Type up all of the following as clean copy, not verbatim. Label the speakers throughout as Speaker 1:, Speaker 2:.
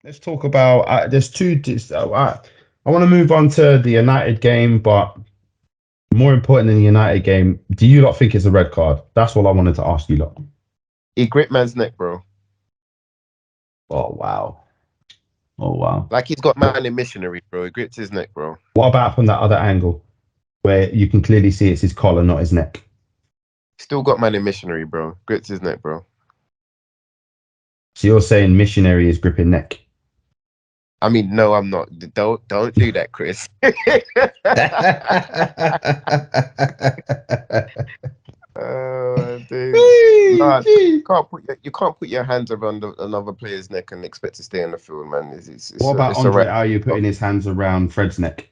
Speaker 1: let's talk about. There's two. I want to move on to the United game, but more important than the United game, do you lot think it's a red card? That's all I wanted to ask you lot.
Speaker 2: He gripped man's neck, bro.
Speaker 1: Oh wow. Oh wow.
Speaker 2: Like he's got man in missionary, bro. He gripped his neck, bro.
Speaker 1: What about from that other angle where you can clearly see it's his collar, not his neck?
Speaker 2: Still got man in missionary, bro. Gripped his neck, bro.
Speaker 1: So you're saying missionary is gripping neck?
Speaker 2: I mean, no, I'm not. Don't do that, Chris. Dude. Nah, you can't put your hands around another player's neck and expect to stay in the field, man.
Speaker 1: What about Andre?
Speaker 2: Right.
Speaker 1: How are you putting his hands around Fred's neck?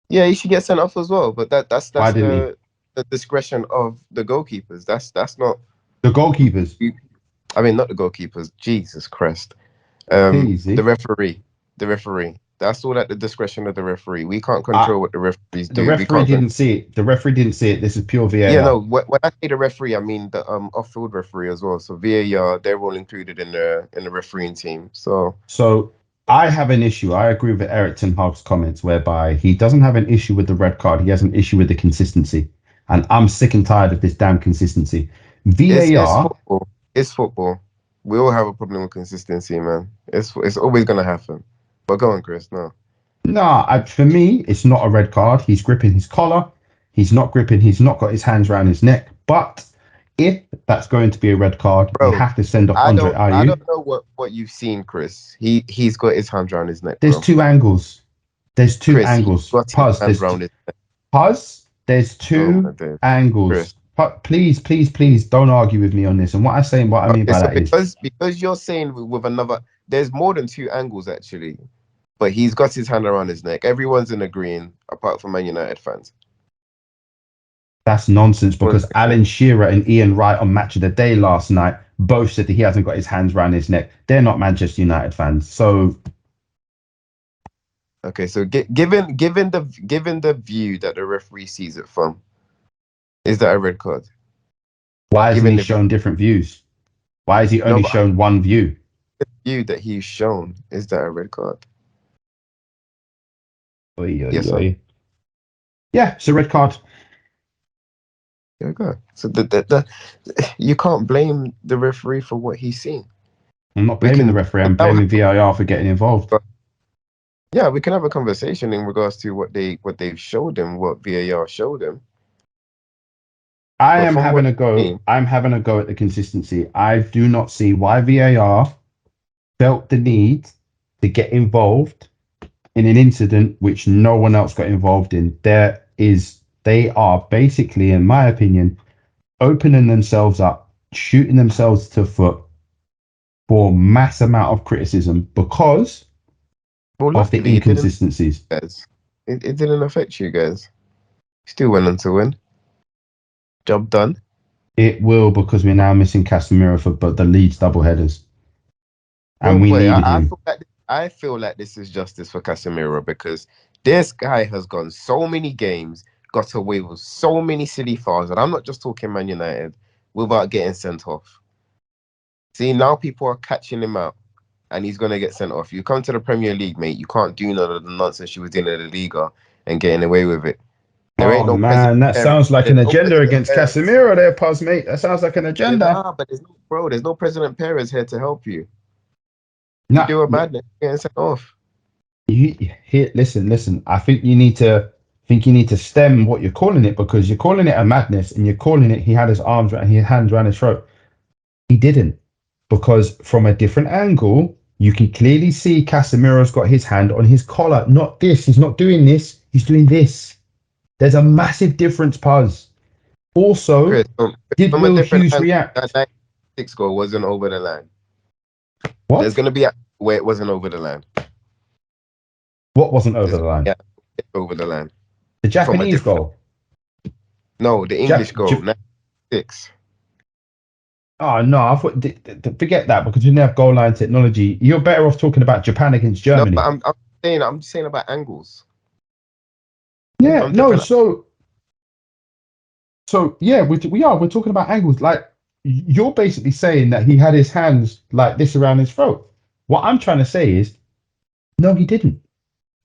Speaker 2: Yeah, he should get sent off as well. But that's
Speaker 1: Why didn't he?
Speaker 2: The discretion of the goalkeepers. That's not
Speaker 1: the goalkeepers.
Speaker 2: I mean, not the goalkeepers. Jesus Christ.
Speaker 1: Easy.
Speaker 2: The referee. That's all at the discretion of the referee. We can't control what the referees do.
Speaker 1: The referee didn't see it. The referee didn't see it. This is pure VAR.
Speaker 2: Yeah, no. When I say the referee, I mean the off-field referee as well. So VAR, they're all included in the refereeing team. So
Speaker 1: I have an issue. I agree with Eric Ten Hag's comments, whereby he doesn't have an issue with the red card. He has an issue with the consistency, and I'm sick and tired of this damn consistency. VAR.
Speaker 2: It's football. We all have a problem with consistency, man. It's always gonna happen. But go on, Chris. No.
Speaker 1: For me, it's not a red card. He's gripping his collar. He's not gripping. He's not got his hands around his neck. But if that's going to be a red card, you have to send off Andre Ayew.
Speaker 2: I don't know what you've seen, Chris. He's got his hands around his neck.
Speaker 1: There's two angles. There's two
Speaker 2: Chris,
Speaker 1: angles. Puz, there's two angles. Please don't argue with me on this. And what I mean by that is
Speaker 2: because you're saying with another. There's more than two angles actually. But he's got his hand around his neck. Everyone's in agreeing, apart from Man United fans.
Speaker 1: That's nonsense because Alan Shearer and Ian Wright on Match of the Day last night both said that he hasn't got his hands around his neck. They're not Manchester United fans. So
Speaker 2: okay, so given the view that the referee sees it from, is that a red card?
Speaker 1: Why hasn't he shown different views? Why has he only shown one view?
Speaker 2: The view that he's shown, is that a red card?
Speaker 1: Yes, yeah, it's a red card.
Speaker 2: There we go. So you can't blame the referee for what he's seen.
Speaker 1: I'm not blaming the referee. I'm blaming VAR for getting involved.
Speaker 2: But, yeah, we can have a conversation in regards to what they've showed him, what VAR showed him.
Speaker 1: I'm having a go at the consistency. I do not see why VAR felt the need to get involved in an incident which no one else got involved in. They are basically, in my opinion, opening themselves up, shooting themselves to foot for mass amount of criticism because of the inconsistencies.
Speaker 2: It didn't affect you guys. Still went on to win. Job done.
Speaker 1: It will, because we're now missing Casemiro for the Leeds double headers. And we needed him.
Speaker 2: I feel like this is justice for Casemiro because this guy has gone so many games, got away with so many silly fouls, and I'm not just talking Man United, without getting sent off. See, now people are catching him out, and he's going to get sent off. You come to the Premier League, mate, you can't do none of the nonsense you was doing in the Liga and getting away with it.
Speaker 1: That sounds like an agenda against Casemiro there, Puz, mate. That sounds like an agenda.
Speaker 2: Nah, but there's no President Perez here to help you. You do a madness, getting sent off.
Speaker 1: Listen. I think you need to stem what you're calling it, because you're calling it a madness and you're calling it he had his hands around his throat. He didn't, because from a different angle, you can clearly see Casemiro's got his hand on his collar. Not this. He's not doing this. He's doing this. There's a massive difference, Puz. Also, Chris, did Will Hughes react?
Speaker 2: That 96 goal wasn't over the line.
Speaker 1: What?
Speaker 2: There's going to be a where it wasn't over the line.
Speaker 1: What wasn't over the line?
Speaker 2: Yeah, over the line.
Speaker 1: The Japanese goal?
Speaker 2: No, the English goal. 96.
Speaker 1: Oh, no. I thought, forget that, because we didn't have goal line technology. You're better off talking about Japan against Germany.
Speaker 2: No, but I'm saying about angles.
Speaker 1: Yeah, no, so yeah, we're talking about angles. Like, you're basically saying that he had his hands like this around his throat. What I'm trying to say is No, he didn't.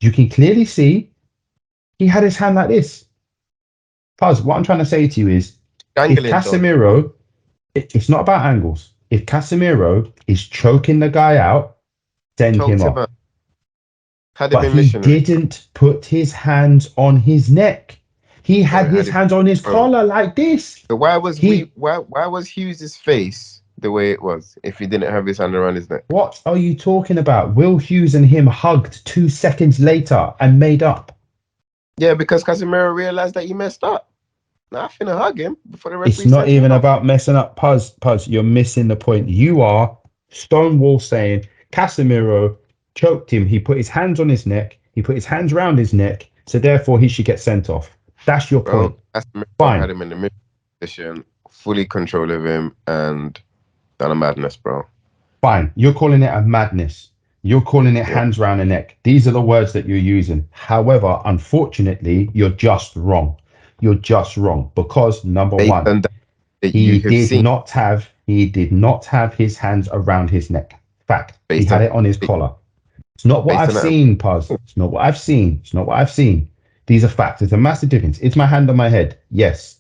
Speaker 1: You can clearly see he had his hand like this. Puz, what I'm trying to say to you is, if
Speaker 2: Dangling though.
Speaker 1: Casemiro, it's not about angles. If Casemiro is choking the guy out, send
Speaker 2: Choked
Speaker 1: him
Speaker 2: him
Speaker 1: off.
Speaker 2: out. Had it
Speaker 1: But
Speaker 2: been
Speaker 1: he
Speaker 2: missionary,
Speaker 1: didn't put his hands on his neck. He had his hands on his
Speaker 2: bro.
Speaker 1: collar like this.
Speaker 2: So why was
Speaker 1: He,
Speaker 2: why was Hughes's face the way it was if he didn't have his hand around his neck?
Speaker 1: what are you talking about? Will Hughes and him hugged 2 seconds later and made up.
Speaker 2: Yeah, because Casemiro realized that he messed up. Nothing to hug him before the
Speaker 1: It's
Speaker 2: referee
Speaker 1: not
Speaker 2: sent him
Speaker 1: even
Speaker 2: off.
Speaker 1: about messing up. Puz, you're missing the point. You are Stonewall saying Casemiro choked him. He put his hands on his neck. He put his hands around his neck. So therefore, he should get sent off. That's your point.
Speaker 2: Bro, Casemiro
Speaker 1: Fine.
Speaker 2: had him in the middle position, fully control of him, and done a madness, bro.
Speaker 1: Fine. You're calling it a madness. You're calling it
Speaker 2: Yeah.
Speaker 1: hands around the neck. These are the words that you're using. However, unfortunately, you're just wrong. You're just wrong because number
Speaker 2: Based
Speaker 1: one,
Speaker 2: on that you
Speaker 1: he
Speaker 2: have
Speaker 1: did
Speaker 2: seen,
Speaker 1: not have his hands around his neck. Fact. He
Speaker 2: based
Speaker 1: had
Speaker 2: on
Speaker 1: it on his collar. It's not what
Speaker 2: based
Speaker 1: I've
Speaker 2: on that.
Speaker 1: seen, Puz. It's not what I've seen. It's not what I've seen. These are facts. There's a massive difference. Is my hand on my head? Yes.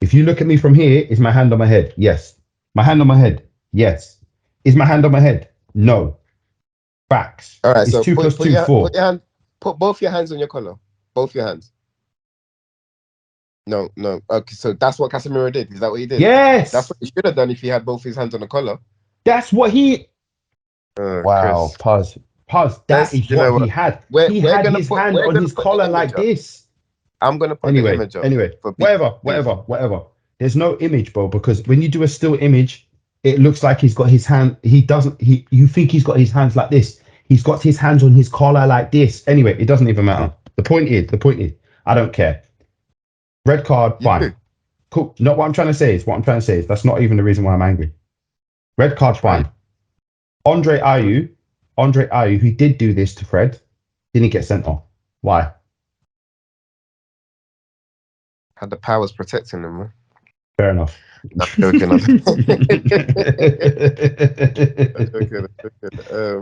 Speaker 1: If you look at me from here, is my hand on my head? Yes. My hand on my head? Yes. Is my hand on my head? No. Facts.
Speaker 2: All right,
Speaker 1: Is
Speaker 2: so
Speaker 1: two plus two four?
Speaker 2: put both your hands on your collar, both your hands. No, no. Okay, so that's what Casemiro did. Is that what he did? That's
Speaker 1: Yes.
Speaker 2: what he should have done if he had both his hands on the collar.
Speaker 1: That's what he. Wow,
Speaker 2: Chris,
Speaker 1: Puz. Puz, that
Speaker 2: let's.
Speaker 1: is
Speaker 2: You
Speaker 1: what
Speaker 2: know
Speaker 1: he
Speaker 2: what?
Speaker 1: had.
Speaker 2: We're
Speaker 1: He
Speaker 2: we're
Speaker 1: had
Speaker 2: gonna
Speaker 1: his
Speaker 2: put
Speaker 1: hand
Speaker 2: we're
Speaker 1: on
Speaker 2: gonna
Speaker 1: his
Speaker 2: put the
Speaker 1: collar
Speaker 2: image
Speaker 1: like
Speaker 2: up.
Speaker 1: this.
Speaker 2: I'm gonna put the
Speaker 1: Anyway,
Speaker 2: image up
Speaker 1: anyway,
Speaker 2: for people.
Speaker 1: whatever. There's no image, bro, because when you do a still image, it looks like he's got his hand. He doesn't. You think he's got his hands like this. He's got his hands on his collar like this. Anyway, it doesn't even matter. The point is, I don't care. Red card,
Speaker 2: You
Speaker 1: fine.
Speaker 2: do.
Speaker 1: Cool. Not what I'm trying to say is. What I'm trying to say is that's not even the reason why I'm angry. Red card,
Speaker 2: Why?
Speaker 1: fine. Andre Ayew, who did do this to Fred, didn't get sent off. Why?
Speaker 2: Had the powers protecting them, man.
Speaker 1: Fair enough.
Speaker 2: I'm joking. I'm joking.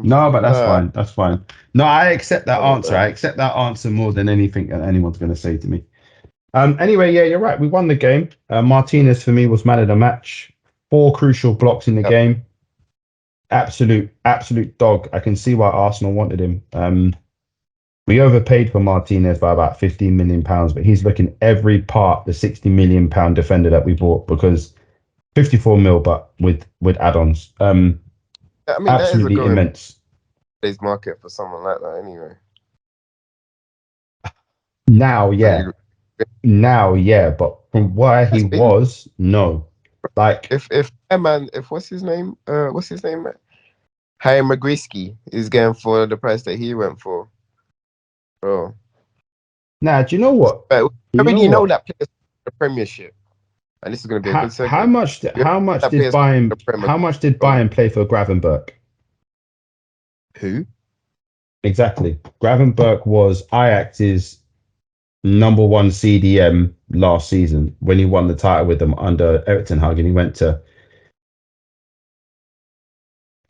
Speaker 1: No, but that's
Speaker 2: Nah.
Speaker 1: fine. That's fine. No, I accept that answer. I accept that answer more than anything that anyone's going to say to me. Anyway, yeah, you're right. We won the game. Martinez for me was man of the match. 4 crucial blocks in the game. Absolute dog. I can see why Arsenal wanted him. We overpaid for Martinez by about £15 million, but he's looking every part the £60 million defender that we bought because 54 mil, but with add-ons.
Speaker 2: I mean, that is a
Speaker 1: Absolutely
Speaker 2: going
Speaker 1: immense.
Speaker 2: today's market for someone like that, anyway.
Speaker 1: Now, yeah. But from where he was, no. Like,
Speaker 2: if what's his name? Harry Magriski is going for the price that he went for, bro.
Speaker 1: now, do you know what?
Speaker 2: But
Speaker 1: You
Speaker 2: I already
Speaker 1: know
Speaker 2: know
Speaker 1: what?
Speaker 2: that player's the Premiership, and this is going to be a good segue.
Speaker 1: How much did Bayern play for Gravenberch?
Speaker 2: Who?
Speaker 1: Exactly. Gravenberch was Ajax's number 1 CDM last season when he won the title with them under Erik ten Hag, and he went to.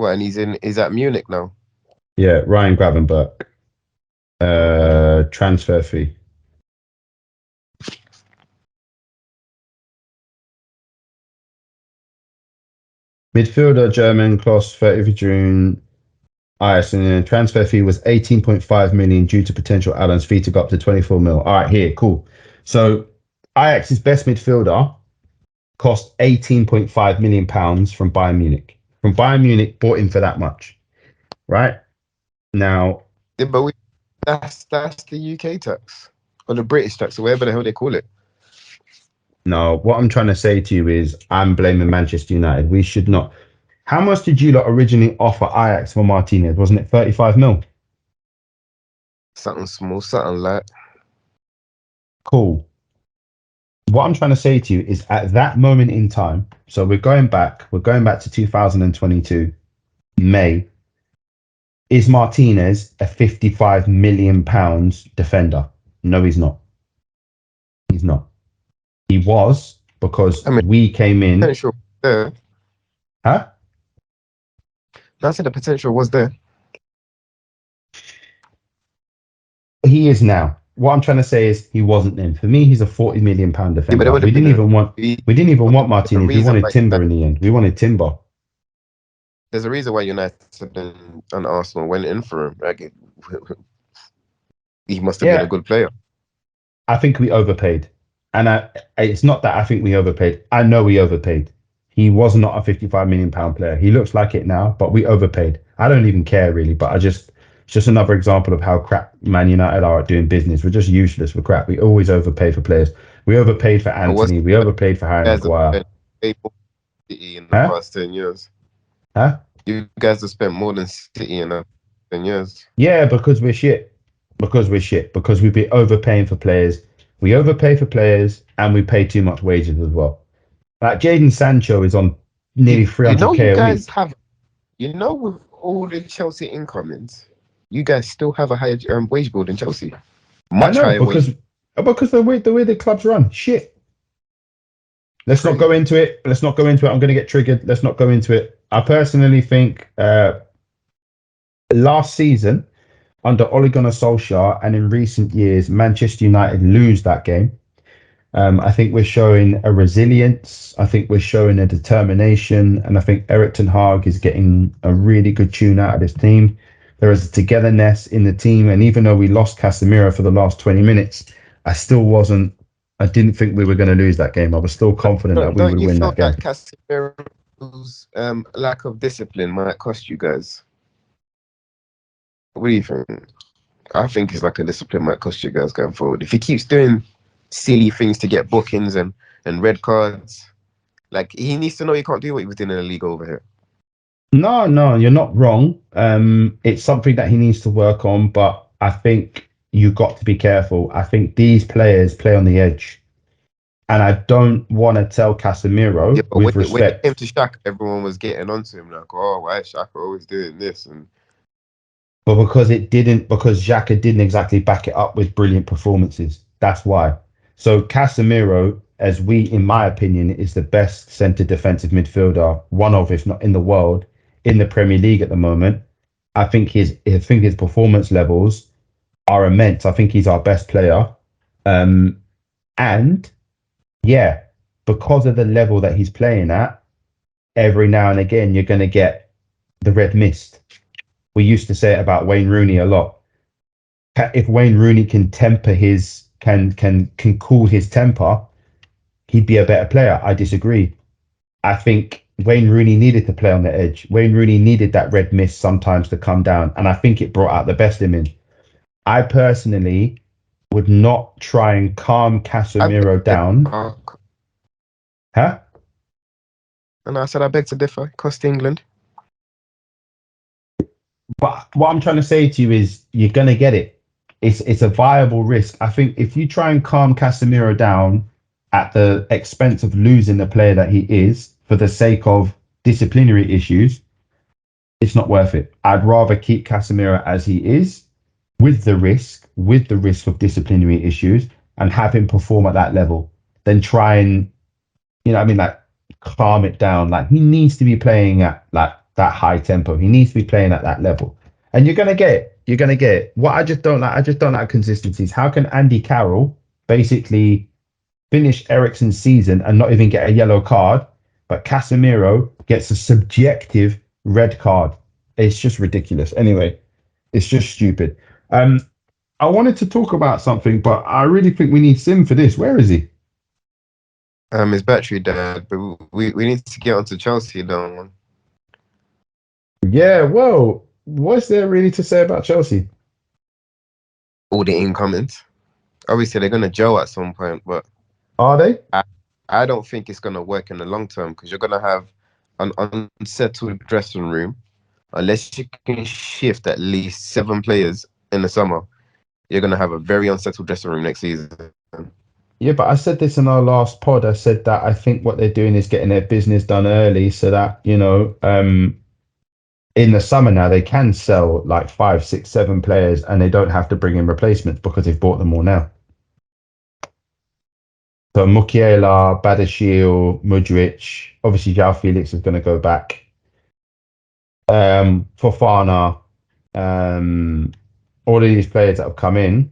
Speaker 2: Well, and he's at Munich now.
Speaker 1: Yeah, Ryan Gravenberch. Transfer fee. Midfielder German, Klaus 30th of June. And transfer fee was 18.5 million due to potential add-ons fee to go up to 24 mil. All right, here, cool. So Ajax's best midfielder cost 18.5 million pounds from Bayern Munich. From Bayern Munich, bought him for that much, right? Now,
Speaker 2: Yeah, but that's the UK tax or the British tax or whatever the hell they call it.
Speaker 1: no, what I'm trying to say to you is I'm blaming Manchester United. We should not. How much did you lot originally offer Ajax for Martinez? Wasn't it 35 mil?
Speaker 2: Something small, something light.
Speaker 1: Cool. What I'm trying to say to you is at that moment in time, so we're going back to 2022, May, is Martinez a 55 million pounds defender? No, he's not. He's not. He was because we came in.
Speaker 2: Potential there.
Speaker 1: Huh?
Speaker 2: I said the potential was there.
Speaker 1: he is now. What I'm trying to say is he wasn't then. For me, he's a 40 million pound
Speaker 2: Yeah, but it
Speaker 1: defender.
Speaker 2: would
Speaker 1: We
Speaker 2: have been
Speaker 1: didn't even want
Speaker 2: a
Speaker 1: Martinez. We
Speaker 2: reason
Speaker 1: wanted
Speaker 2: why
Speaker 1: Timber in the end. We wanted Timber.
Speaker 2: there's a reason why United and Arsenal went in for him. Like, he must have been a
Speaker 1: Yeah,
Speaker 2: good player.
Speaker 1: I think we overpaid. And it's not that I think we overpaid. I know we overpaid. He was not a 55 million pound player. He looks like it now, but we overpaid. I don't even care really, but it's just another example of how crap Man United are at doing business. We're just useless for crap. We always overpay for players. We overpaid for
Speaker 2: But what's
Speaker 1: Anthony. We overpaid for Harry
Speaker 2: guys have
Speaker 1: Maguire.
Speaker 2: spent way more than City in the
Speaker 1: Huh?
Speaker 2: past 10 years?
Speaker 1: Huh?
Speaker 2: You guys have spent more than City in the 10 years.
Speaker 1: Yeah, because we're shit. Because we're shit. Because we've been overpaying for players. We overpay for players and we pay too much wages as well. Like Jadon Sancho is on nearly
Speaker 2: You know, you
Speaker 1: 300k a
Speaker 2: guys
Speaker 1: week.
Speaker 2: have, with all the Chelsea incomings, you guys still have a higher wage bill than Chelsea.
Speaker 1: I
Speaker 2: Much
Speaker 1: know
Speaker 2: higher wage.
Speaker 1: because the way the clubs run, shit. Let's not go
Speaker 2: Crazy.
Speaker 1: into it. Let's not go into it. I'm going to get triggered. Let's not go into it. I personally think last season under Ole Gunnar Solskjaer and in recent years, Manchester United lose that game. I think we're showing a resilience. I think we're showing a determination, and I think Eric Ten Hag is getting a really good tune out of this team. There is a togetherness in the team, and even though we lost Casemiro for the last 20 minutes, I still wasn't. I didn't think we were going to lose that game. I was still confident that we
Speaker 2: Don't
Speaker 1: would
Speaker 2: you
Speaker 1: win
Speaker 2: feel
Speaker 1: that game.
Speaker 2: that Casemiro's lack of discipline might cost you guys? What do you think? I think his lack of discipline might cost you guys going forward. If he keeps doing silly things to get bookings and red cards, like he needs to know he can't do what he was doing in the league over here.
Speaker 1: No, no, you're not wrong. It's something that he needs to work on, but I think you got to be careful. I think these players play on the edge. And I don't want to tell
Speaker 2: Yeah,
Speaker 1: Casemiro
Speaker 2: but
Speaker 1: with
Speaker 2: when it came
Speaker 1: respect,
Speaker 2: to Shaq, everyone was getting onto him like, "Oh, why is Shaq always doing this?" And
Speaker 1: but because Xhaka didn't exactly back it up with brilliant performances. That's why. So Casemiro, in my opinion, is the best centre defensive midfielder, one of, if not in the world, in the Premier League at the moment. I think his performance levels are immense. I think he's our best player. Um, and yeah, because of the level that he's playing at, every now and again you're going to get the red mist. We used to say it about Wayne Rooney a lot. If Wayne Rooney can temper his can cool his temper, he'd be a better player. I disagree. I think Wayne Rooney needed to play on the edge. Wayne Rooney needed that red mist sometimes to come down, and I think it brought out the best in him. I personally would not try and calm
Speaker 2: I beg
Speaker 1: Casemiro
Speaker 2: to
Speaker 1: down.
Speaker 2: differ.
Speaker 1: Huh?
Speaker 2: And I said, I beg to differ. Cost England.
Speaker 1: But what I'm trying to say to you is you're gonna get it. It's a viable risk. I think if you try and calm Casemiro down at the expense of losing the player that he is for the sake of disciplinary issues, it's not worth it. I'd rather keep Casemiro as he is with the risk of disciplinary issues and have him perform at that level than try and like calm it down. Like he needs to be playing at like that high tempo. He needs to be playing at that level. And you're gonna get it. You're gonna get it. What I just don't like consistencies. How can Andy Carroll basically finish Ericsson's season and not even get a yellow card, but Casemiro gets a subjective red card? It's just ridiculous. Anyway, it's just stupid. I wanted to talk about something, but I really think we need Sim for this. Where is he?
Speaker 2: His battery died, but we need to get onto Chelsea now.
Speaker 1: Yeah, well, what's there really to say about Chelsea?
Speaker 2: All the incomings. Obviously, they're gonna gel at some point, but
Speaker 1: Are they?
Speaker 2: I don't think it's gonna work in the long term because you're gonna have an unsettled dressing room unless you can shift at least 7 players in the summer. You're gonna have a very unsettled dressing room next season.
Speaker 1: Yeah, but I said this in our last pod. I said that I think what they're doing is getting their business done early so that, in the summer now they can sell like 5, 6, 7 players and they don't have to bring in replacements because they've bought them all now. So Mukiela, Badashil, Mudric, obviously João Felix is going to go back. Fofana, all of these players that have come in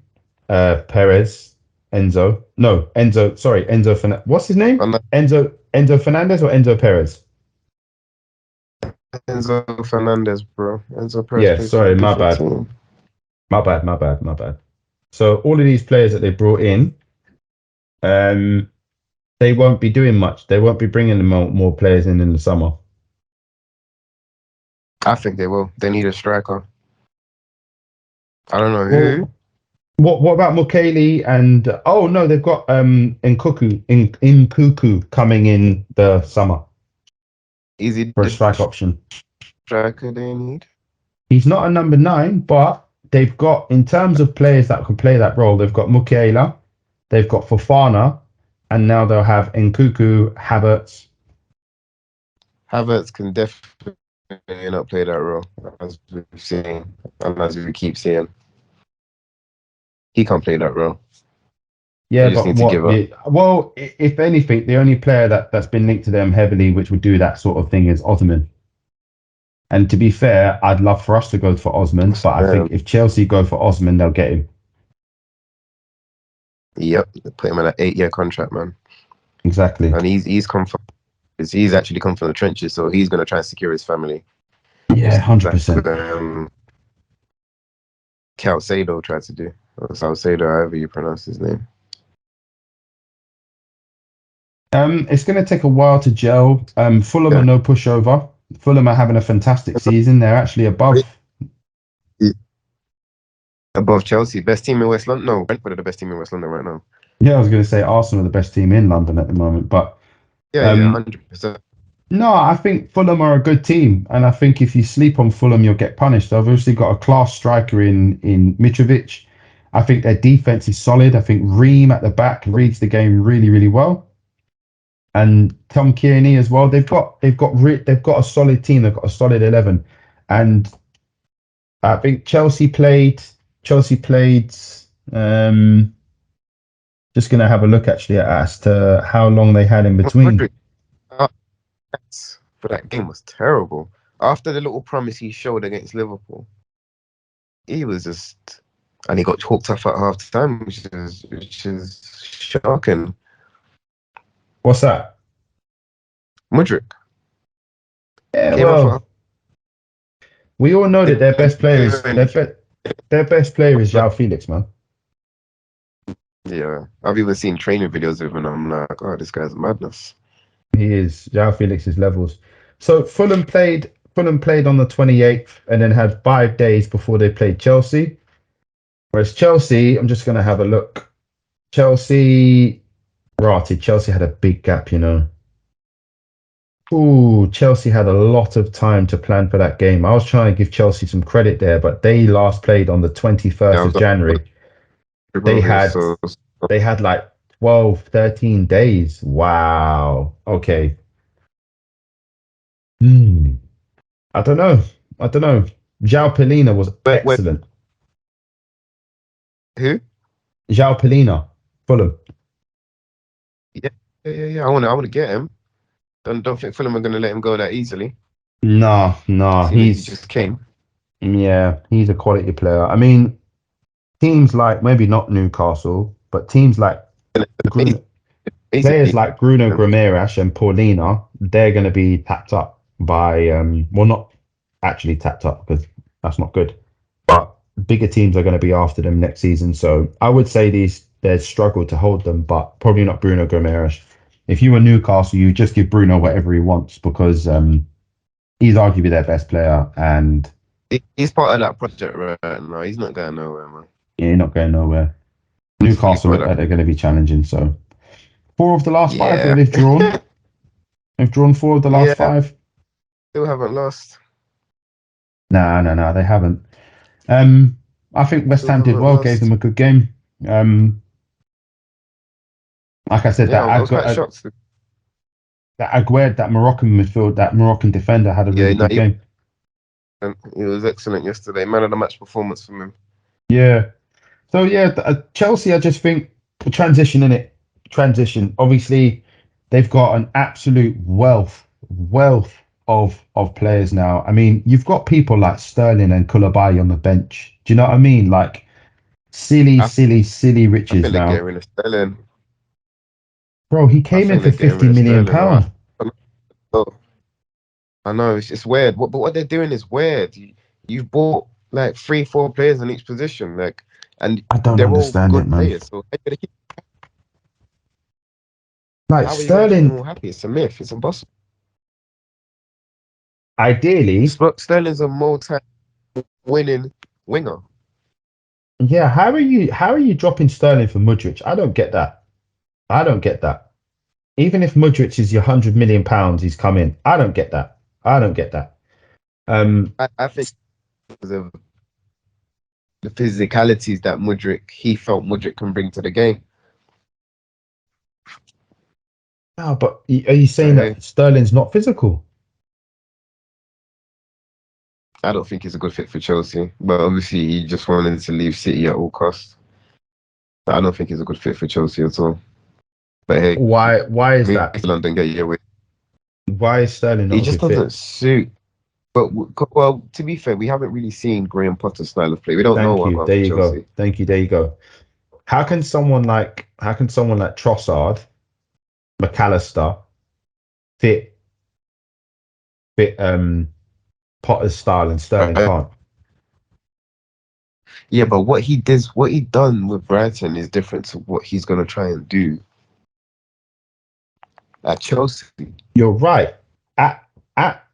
Speaker 1: Perez, Enzo. No, Enzo. Sorry, Enzo. What's his name?
Speaker 2: And
Speaker 1: Enzo Fernandez or Enzo Perez?
Speaker 2: Enzo Fernandez, bro. Enzo Perez
Speaker 1: Yeah,
Speaker 2: plays for a
Speaker 1: sorry, my
Speaker 2: different
Speaker 1: bad.
Speaker 2: team.
Speaker 1: My bad. So all of these players that they brought in, um, they won't be doing much. They won't be bringing more players in the summer.
Speaker 2: I think they will. They need a striker. I don't know who.
Speaker 1: Well, what about Mukele and oh no, they've got Nkuku coming in the summer
Speaker 2: Is he
Speaker 1: for a
Speaker 2: the
Speaker 1: strike option.
Speaker 2: striker they need?
Speaker 1: He's not a number 9, but they've got in terms of players that can play that role, they've got Mukele, they've got Fofana, and now they'll have Nkuku, Havertz.
Speaker 2: Havertz can definitely not play that role, as we've seen and as we keep seeing. He can't play that role.
Speaker 1: Yeah,
Speaker 2: They just
Speaker 1: but
Speaker 2: need to give up.
Speaker 1: well, if anything, the only player that's been linked to them heavily, which would do that sort of thing, is Osman. And to be fair, I'd love for us to go for Osman, but I think if Chelsea go for Osman, they'll get him.
Speaker 2: Yep, they put him in an 8-year contract, man.
Speaker 1: Exactly.
Speaker 2: And he's come from he's actually come from the trenches, so he's gonna try and secure his family.
Speaker 1: Yeah, 100%.
Speaker 2: Calcedo tried to do. Or Salcedo, however you pronounce his name.
Speaker 1: It's going to take a while to gel. Fulham are no pushover. Fulham are having a fantastic season. They're actually above
Speaker 2: Chelsea, best team in West London. No, Brentford are the best team in West London right now.
Speaker 1: Yeah, I was going to say Arsenal are the best team in London at the moment, but
Speaker 2: 100%.
Speaker 1: No, I think Fulham are a good team, and I think if you sleep on Fulham, you'll get punished. They've obviously got a class striker in Mitrovic. I think their defense is solid. I think Ream at the back reads the game really, really well, and Tom Kearney as well. They've got a solid team. They've got a solid 11, and I think Chelsea played. Just going to have a look actually as to how long they had in between.
Speaker 2: For that game was terrible. After the little promise he showed against Liverpool, he was just, and he got talked off at half time, which is shocking.
Speaker 1: What's that?
Speaker 2: Mudryk.
Speaker 1: Yeah, well, we all know that their best player is João Felix, man.
Speaker 2: Yeah, I've even seen training videos of him, and I'm like, oh, this guy's madness.
Speaker 1: He is. João Felix's levels. So Fulham played on the 28th and then had 5 days before they played Chelsea. Whereas Chelsea, I'm just going to have a look. Chelsea had a big gap, you know. Ooh, Chelsea had a lot of time to plan for that game. I was trying to give Chelsea some credit there, but they last played on the 21st of January. They had like 12, 13 days. Wow. Okay. I don't know. João Pelina was excellent.
Speaker 2: Who?
Speaker 1: João Pelina, Fulham.
Speaker 2: Yeah. I want to get him. Don't think Fulham are going to let him go that easily.
Speaker 1: No,
Speaker 2: he just came.
Speaker 1: Yeah, he's a quality player. I mean, teams like maybe not Newcastle, but teams like players like Bruno Guimaraes and Paulina, they're going to be tapped up by well, not actually tapped up because that's not good, but bigger teams are going to be after them next season. So I would say they've struggled to hold them, but probably not Bruno Guimaraes. If you were Newcastle, you just give Bruno whatever he wants because he's arguably their best player and
Speaker 2: he's part of that project right now. He's not going nowhere, man.
Speaker 1: Yeah, he's not going nowhere. Newcastle are going to be challenging. So 4 of the last 5 that they've drawn. They've drawn 4 of the last 5.
Speaker 2: Still haven't lost.
Speaker 1: No, they haven't. I think West Ham did well, gave them a good game. Like I said,
Speaker 2: I was quite shocked.
Speaker 1: That Aguerd, that Moroccan midfield, that Moroccan defender had a really good game.
Speaker 2: He was excellent yesterday. Man of the match performance from him.
Speaker 1: Yeah. So Chelsea, I just think the transition in it. Obviously, they've got an absolute wealth of players now. I mean, you've got people like Sterling and Koulibaly on the bench. Do you know what I mean? Like, silly,
Speaker 2: I,
Speaker 1: silly, silly
Speaker 2: I
Speaker 1: riches
Speaker 2: think they're
Speaker 1: now.
Speaker 2: getting rid of Sterling.
Speaker 1: Bro, he
Speaker 2: I
Speaker 1: came in
Speaker 2: think
Speaker 1: for
Speaker 2: they're getting
Speaker 1: 50
Speaker 2: rid of
Speaker 1: million
Speaker 2: Sterling.
Speaker 1: pound.
Speaker 2: I know it's weird. But what they're doing is weird. You've bought like 3, 4 players in each position, like, and
Speaker 1: I don't
Speaker 2: they're all
Speaker 1: understand it,
Speaker 2: good
Speaker 1: man.
Speaker 2: players. So
Speaker 1: Like
Speaker 2: how are you going to keep them
Speaker 1: Sterling,
Speaker 2: all happy? It's a myth. It's impossible.
Speaker 1: ideally,
Speaker 2: Sterling's a multi-winning winger.
Speaker 1: yeah. How are you dropping Sterling for Mudryk? I don't get that. I don't get that. Even if Mudryk is your £100 million, he's come in. I don't get that. I don't get that.
Speaker 2: I think because of the physicalities that he felt Mudryk can bring to the game.
Speaker 1: No, but are you saying
Speaker 2: But hey,
Speaker 1: that Sterling's not physical?
Speaker 2: I don't think he's a good fit for Chelsea. But obviously, he just wanted to leave City at all costs. I don't think he's a good fit for Chelsea at all. But hey,
Speaker 1: Why? Why is
Speaker 2: me
Speaker 1: that?
Speaker 2: London get your way.
Speaker 1: Why is Sterling
Speaker 2: He
Speaker 1: not a
Speaker 2: just
Speaker 1: good
Speaker 2: doesn't
Speaker 1: fit?
Speaker 2: suit. But well, to be fair, we haven't really seen Graham Potter's style of play. We don't know
Speaker 1: Thank
Speaker 2: what
Speaker 1: you.
Speaker 2: about
Speaker 1: There
Speaker 2: for
Speaker 1: you go.
Speaker 2: Chelsea.
Speaker 1: Thank you. There you go. How can someone like Trossard, McAllister fit Potter's style and Sterling
Speaker 2: Right?
Speaker 1: can't?
Speaker 2: Yeah, but what he done with Brighton is different to what he's gonna try and do at Chelsea.
Speaker 1: You're right. At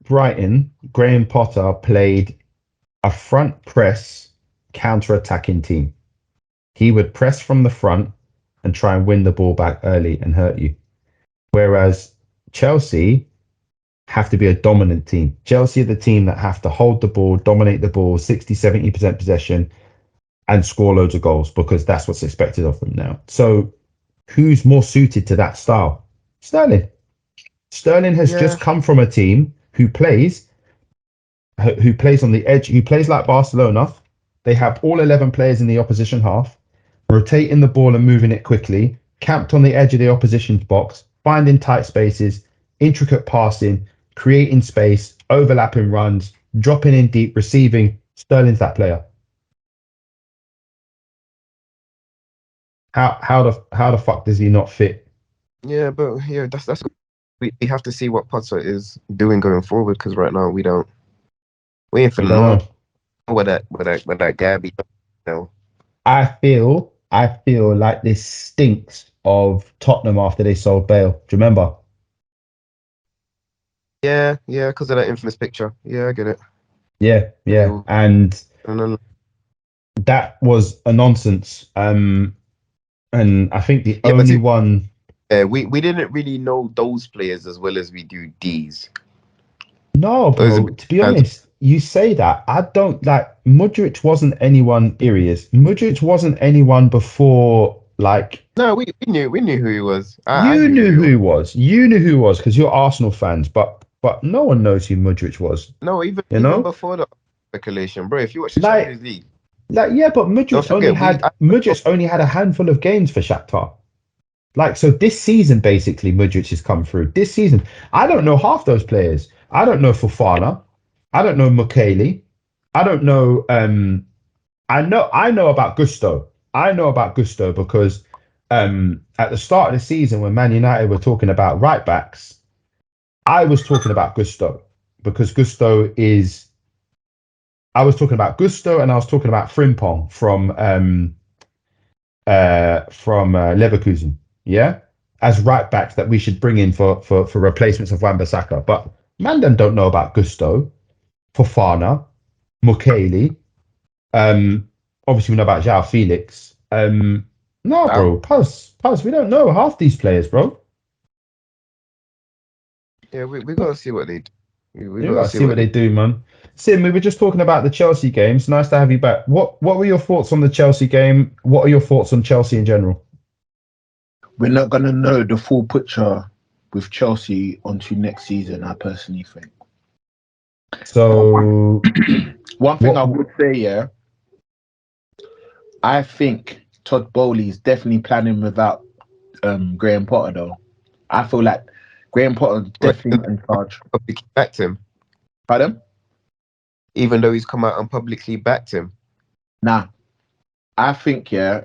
Speaker 1: Brighton, Graham Potter played a front press counter-attacking team. He would press from the front and try and win the ball back early and hurt you. Whereas Chelsea have to be a dominant team. Chelsea are the team that have to hold the ball, dominate the ball, 60, 70% possession, and score loads of goals because that's what's expected of them now. So who's more suited to that style? Sterling. Sterling has
Speaker 2: Yeah,
Speaker 1: just come from a team who plays on the edge, who plays like Barcelona. They have all 11 players in the opposition half, rotating the ball and moving it quickly, camped on the edge of the opposition's box, finding tight spaces, intricate passing, creating space, overlapping runs, dropping in deep, receiving. Sterling's that player. How the fuck does he not fit?
Speaker 2: yeah, but yeah, that's we have to see what Potter is doing going forward because right now we ain't
Speaker 1: We
Speaker 2: finna
Speaker 1: don't
Speaker 2: know
Speaker 1: know.
Speaker 2: what that Gabby. No,
Speaker 1: I feel like this stinks of Tottenham after they sold Bale. Do you remember?
Speaker 2: yeah, because of that infamous picture. Yeah, I get it.
Speaker 1: Yeah,
Speaker 2: They
Speaker 1: yeah.
Speaker 2: all,
Speaker 1: And
Speaker 2: and then,
Speaker 1: that was a nonsense. And I think the
Speaker 2: yeah, but
Speaker 1: only one.
Speaker 2: we didn't really know those players as well as we do these.
Speaker 1: No,
Speaker 2: Those are
Speaker 1: bro. To be
Speaker 2: hands.
Speaker 1: honest, you say that. I don't like Mudryk wasn't anyone Irias. Mudryk wasn't anyone before. Like
Speaker 2: No, we knew who he was. I
Speaker 1: you
Speaker 2: knew who
Speaker 1: knew
Speaker 2: he
Speaker 1: who he
Speaker 2: was.
Speaker 1: was. You knew who he was because you're Arsenal fans. But no one knows who Mudryk was.
Speaker 2: No, even
Speaker 1: You
Speaker 2: even
Speaker 1: know,
Speaker 2: before the speculation, bro. If you watch the
Speaker 1: like
Speaker 2: Champions League,
Speaker 1: yeah. But
Speaker 2: don't forget
Speaker 1: Mudryk only had a handful of games for Shakhtar. Like, so this season, basically, Mudryk has come through. This season, I don't know half those players. I don't know Fofana. I don't know Mukiele. I don't know. I know about Gusto. I know about Gusto because at the start of the season, when Man United were talking about right backs, I was talking about Gusto because Gusto is. I was talking about Gusto and I was talking about Frimpong from Leverkusen, yeah, as right backs that we should bring in for replacements of Wan-Bissaka. But Mandan don't know about Gusto, Fofana, Mukiele. Obviously we know about João Felix. No,
Speaker 2: I,
Speaker 1: bro, pause. We don't know half these players, bro.
Speaker 2: yeah, we gotta see what they do. We
Speaker 1: You
Speaker 2: gotta
Speaker 1: gotta
Speaker 2: see
Speaker 1: see
Speaker 2: what
Speaker 1: what
Speaker 2: they
Speaker 1: they
Speaker 2: do.
Speaker 1: do, man. Sim, we were just talking about the Chelsea games. Nice to have you back. What were your thoughts on the Chelsea game? What are your thoughts on Chelsea in general?
Speaker 3: We're not going to know the full picture with Chelsea onto next season, I personally think. But
Speaker 1: So
Speaker 3: one thing I
Speaker 1: what?
Speaker 3: would say, yeah, I think Todd Bowley is definitely planning without Graham Potter, though. I feel like Graham Potter is
Speaker 2: Well,
Speaker 3: definitely not in charge.
Speaker 2: publicly backed him,
Speaker 3: Pardon?
Speaker 2: even though he's come out and publicly backed him.
Speaker 3: Nah. I think, I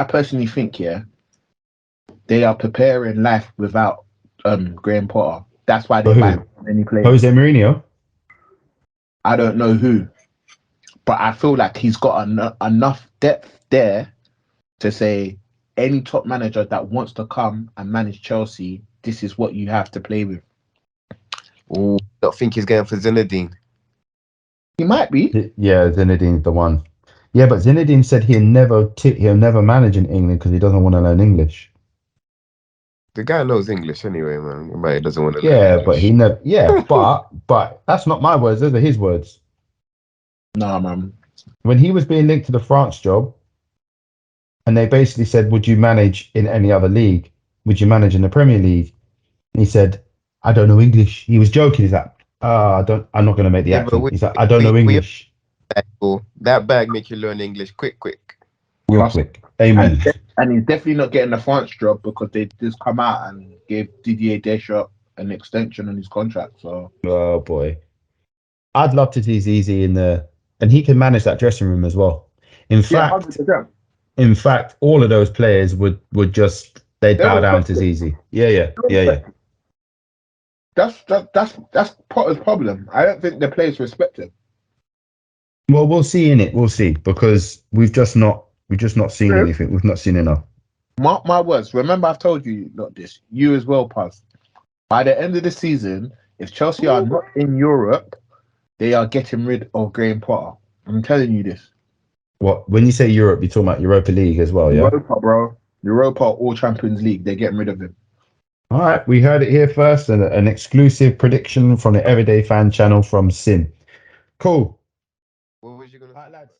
Speaker 3: personally think, they are preparing life without Graham Potter. That's why they
Speaker 1: For
Speaker 3: buy
Speaker 1: who?
Speaker 3: so many players.
Speaker 1: Jose Mourinho.
Speaker 3: I don't know who, but I feel like he's got enough depth there to say any top manager that wants to come and manage Chelsea, this is what you have to play with.
Speaker 2: Ooh, don't think he's going for Zinedine.
Speaker 3: He might be.
Speaker 1: Yeah, Zinedine's the one. Yeah, but Zinedine said he'll never manage in England because he doesn't want to learn English.
Speaker 2: The guy knows English anyway, man. But he doesn't want to learn
Speaker 1: Yeah,
Speaker 2: English.
Speaker 1: but he never. Yeah, but that's not my words. Those are his words.
Speaker 3: Nah, man.
Speaker 1: When he was being linked to the France job, and they basically said, "Would you manage in any other league? Would you manage in the Premier League?" And he said, "I don't know English." He was joking. He's like, I'm not going to make the
Speaker 2: Yeah, but
Speaker 1: accent." He's like, "I don't know English."
Speaker 2: that bag make you learn English quick.
Speaker 1: Real quick. Amen.
Speaker 3: And he's definitely not getting the France job because they just come out and gave Didier Deschamps an extension on his contract. So,
Speaker 1: Oh boy, I'd love to see Zizi and he can manage that dressing room as well. In fact,
Speaker 3: 100%.
Speaker 1: all of those players would just they'd bow down to Zizi. Yeah.
Speaker 3: That's Potter's problem. I don't think the players respect him.
Speaker 1: Well, we'll see in it. We'll see because we've just not seen
Speaker 3: Yeah.
Speaker 1: anything. We've not seen enough.
Speaker 3: Mark my words. Remember, I've told you not this. You as well, Paz. By the end of the season, if Chelsea are not in Europe, they are getting rid of Graham Potter. I'm telling you this.
Speaker 1: What when you say Europe, you're talking about Europa League as well, yeah?
Speaker 3: Europa, bro. Europa or Champions League. They're getting rid of him.
Speaker 1: All right, we heard it here first, and an exclusive prediction from the Everyday Fan channel from Sin. Cool.
Speaker 2: What was you gonna say?
Speaker 1: All right, lads.